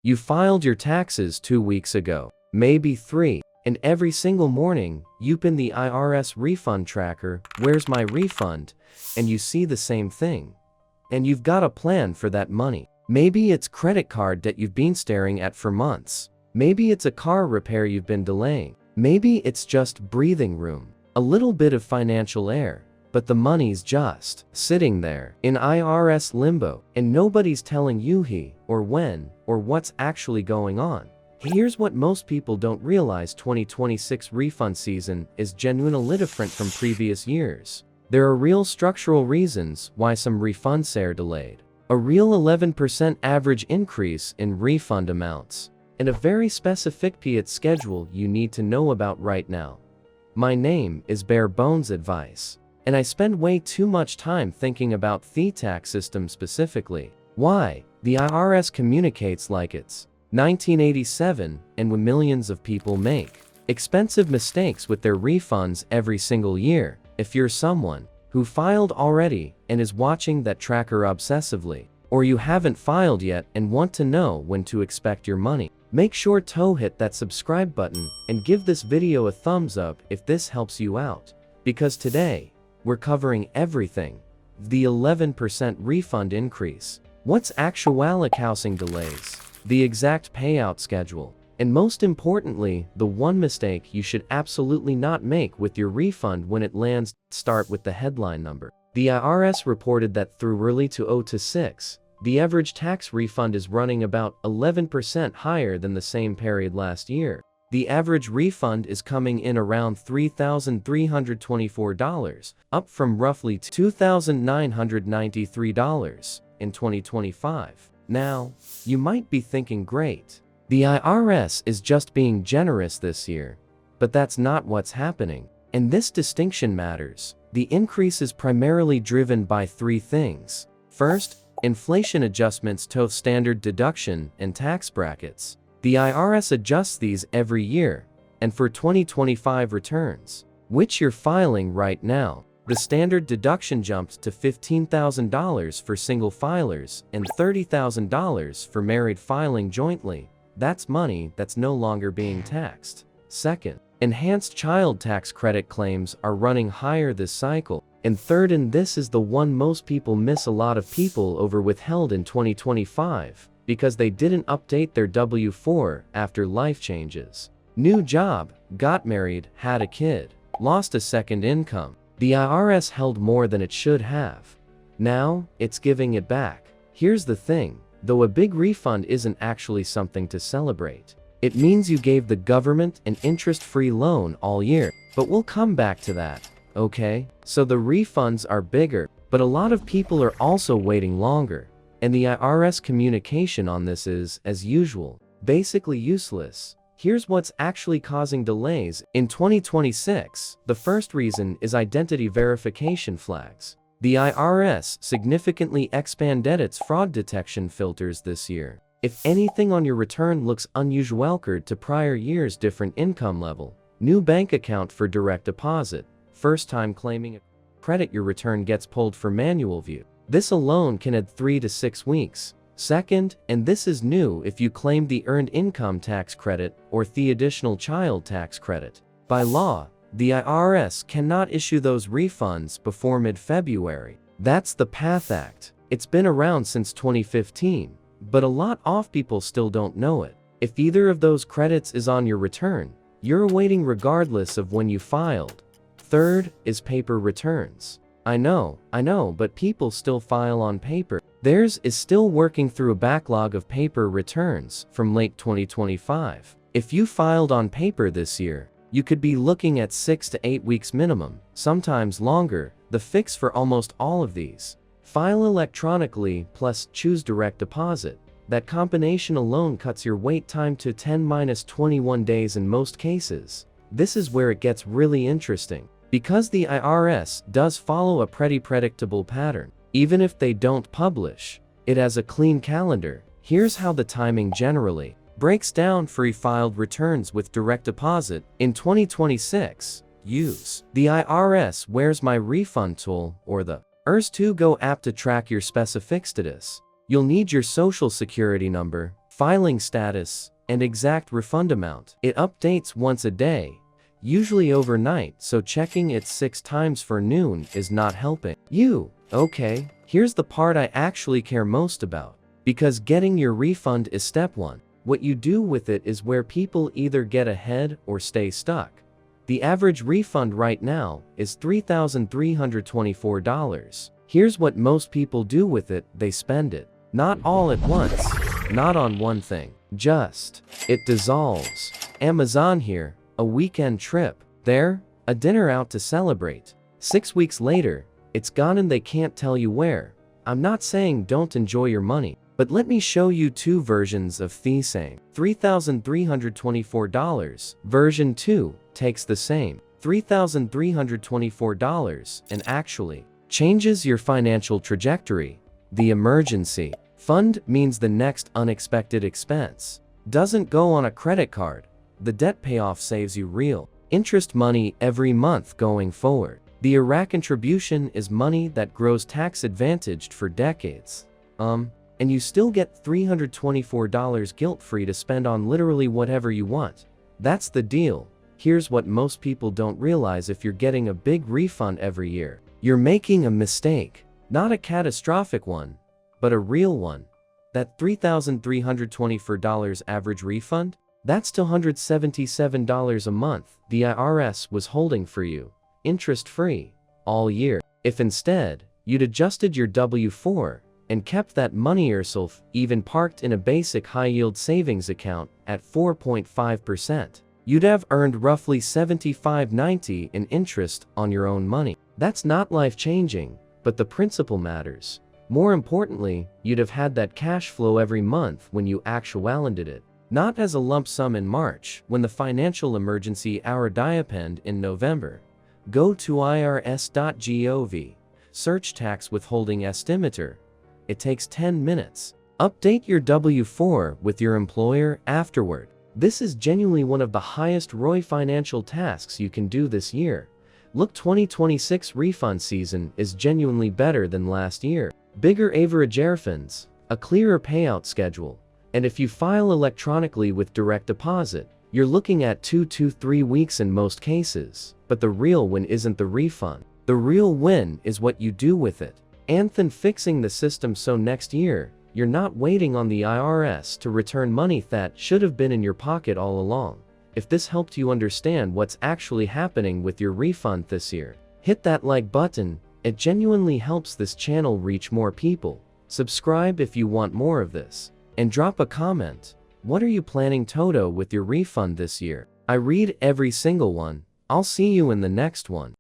You filed your taxes 2 weeks ago, maybe 3, and every single morning, you pin the IRS refund tracker, "Where's my refund?" and you see the same thing. And you've got a plan for that money. Maybe it's credit card debt you've been staring at for months. Maybe it's a car repair you've been delaying. Maybe it's just breathing room. A little bit of financial air. But the money's just sitting there in IRS limbo, and nobody's telling you or when or what's actually going on. Here's what most people don't realize: 2026 refund season is genuinely different from previous years. There are real structural reasons why some refunds are delayed. A real 11% average increase in refund amounts, and a very specific payout schedule you need to know about right now. My name is Bare Bones Advice, and I spend way too much time thinking about the tax system specifically. Why? The IRS communicates like it's 1987, and when millions of people make expensive mistakes with their refunds every single year. If you're someone who filed already and is watching that tracker obsessively, or you haven't filed yet and want to know when to expect your money, make sure to hit that subscribe button and give this video a thumbs up if this helps you out. Because today, we're covering everything. The 11% refund increase, what's actually causing delays, the exact payout schedule, and most importantly, the one mistake you should absolutely not make with your refund when it lands. Start with the headline number. The IRS reported that through early 2026, the average tax refund is running about 11% higher than the same period last year. The average refund is coming in around $3,324, up from roughly $2,993 in 2025. Now, you might be thinking, great, the IRS is just being generous this year. But that's not what's happening. And this distinction matters. The increase is primarily driven by 3 things. First, inflation adjustments to standard deduction and tax brackets. The IRS adjusts these every year, and for 2025 returns, which you're filing right now, the standard deduction jumped to $15,000 for single filers and $30,000 for married filing jointly. That's money that's no longer being taxed. Second, enhanced child tax credit claims are running higher this cycle. And third, and this is the one most people miss, a lot of people over withheld in 2025 because they didn't update their W-4 after life changes. New job, got married, had a kid, lost a second income. The IRS held more than it should have. Now, it's giving it back. Here's the thing, though a big refund isn't actually something to celebrate. It means you gave the government an interest-free loan all year, but we'll come back to that, okay? So the refunds are bigger, but a lot of people are also waiting longer. And the IRS communication on this is, as usual, basically useless. Here's what's actually causing delays in 2026. The first reason is identity verification flags. The IRS significantly expanded its fraud detection filters this year. If anything on your return looks unusual compared to prior years, different income level, new bank account for direct deposit, first time claiming a credit, your return gets pulled for manual view. This alone can add 3 to 6 weeks. Second, and this is new, if you claim the earned income tax credit or the additional child tax credit. By law, the IRS cannot issue those refunds before mid-February. That's the PATH Act. It's been around since 2015, but a lot of people still don't know it. If either of those credits is on your return, you're awaiting regardless of when you filed. Third is paper returns. I know, but people still file on paper. Theirs is still working through a backlog of paper returns from late 2025. If you filed on paper this year, you could be looking at 6 to 8 weeks minimum, sometimes longer. The fix for almost all of these: file electronically plus choose direct deposit. That combination alone cuts your wait time to 10-21 days in most cases. This is where it gets really interesting, because the IRS does follow a pretty predictable pattern. Even if they don't publish it as a clean calendar, here's how the timing generally breaks down. Free filed returns with direct deposit in 2026. Use the IRS Where's My Refund tool or the ERS2Go app to track your specific status. You'll need your social security number, filing status, and exact refund amount. It updates once a day, usually overnight, so checking it 6 times for noon is not helping you. Okay, here's the part I actually care most about. Because getting your refund is step 1. What you do with it is where people either get ahead or stay stuck. The average refund right now is $3,324. Here's what most people do with it: they spend it. Not all at once, not on one thing. Just, it dissolves. Amazon here, a weekend trip. There, a dinner out to celebrate. 6 weeks later, it's gone and they can't tell you where. I'm not saying don't enjoy your money, but let me show you 2 versions of the same. $3,324. Version 2 takes the same $3,324 and actually changes your financial trajectory. The emergency fund means the next unexpected expense doesn't go on a credit card. The debt payoff saves you real interest money every month going forward. The IRA contribution is money that grows tax advantaged for decades. And you still get $324 guilt-free to spend on literally whatever you want. That's the deal. Here's what most people don't realize: if you're getting a big refund every year, you're making a mistake. Not a catastrophic one, but a real one. That $3,324 average refund? That's $277 a month the IRS was holding for you, interest-free, all year. If instead, you'd adjusted your W-4 and kept that money yourself, even parked in a basic high-yield savings account at 4.5%, you'd have earned roughly $75.90 in interest on your own money. That's not life-changing, but the principle matters. More importantly, you'd have had that cash flow every month when you actualized it. Not as a lump sum in March, when the financial emergency hour happened in November. Go to irs.gov, search tax withholding estimator. It takes 10 minutes. Update your W-4 with your employer afterward. This is genuinely one of the highest ROI financial tasks you can do this year. Look, 2026 refund season is genuinely better than last year. Bigger average refunds, a clearer payout schedule, and if you file electronically with direct deposit, you're looking at 2 to 3 weeks in most cases. But the real win isn't the refund. The real win is what you do with it. And then fixing the system so next year, you're not waiting on the IRS to return money that should have been in your pocket all along. If this helped you understand what's actually happening with your refund this year, hit that like button. It genuinely helps this channel reach more people. Subscribe if you want more of this. And drop a comment. What are you planning to do with your refund this year? I read every single one. I'll see you in the next one.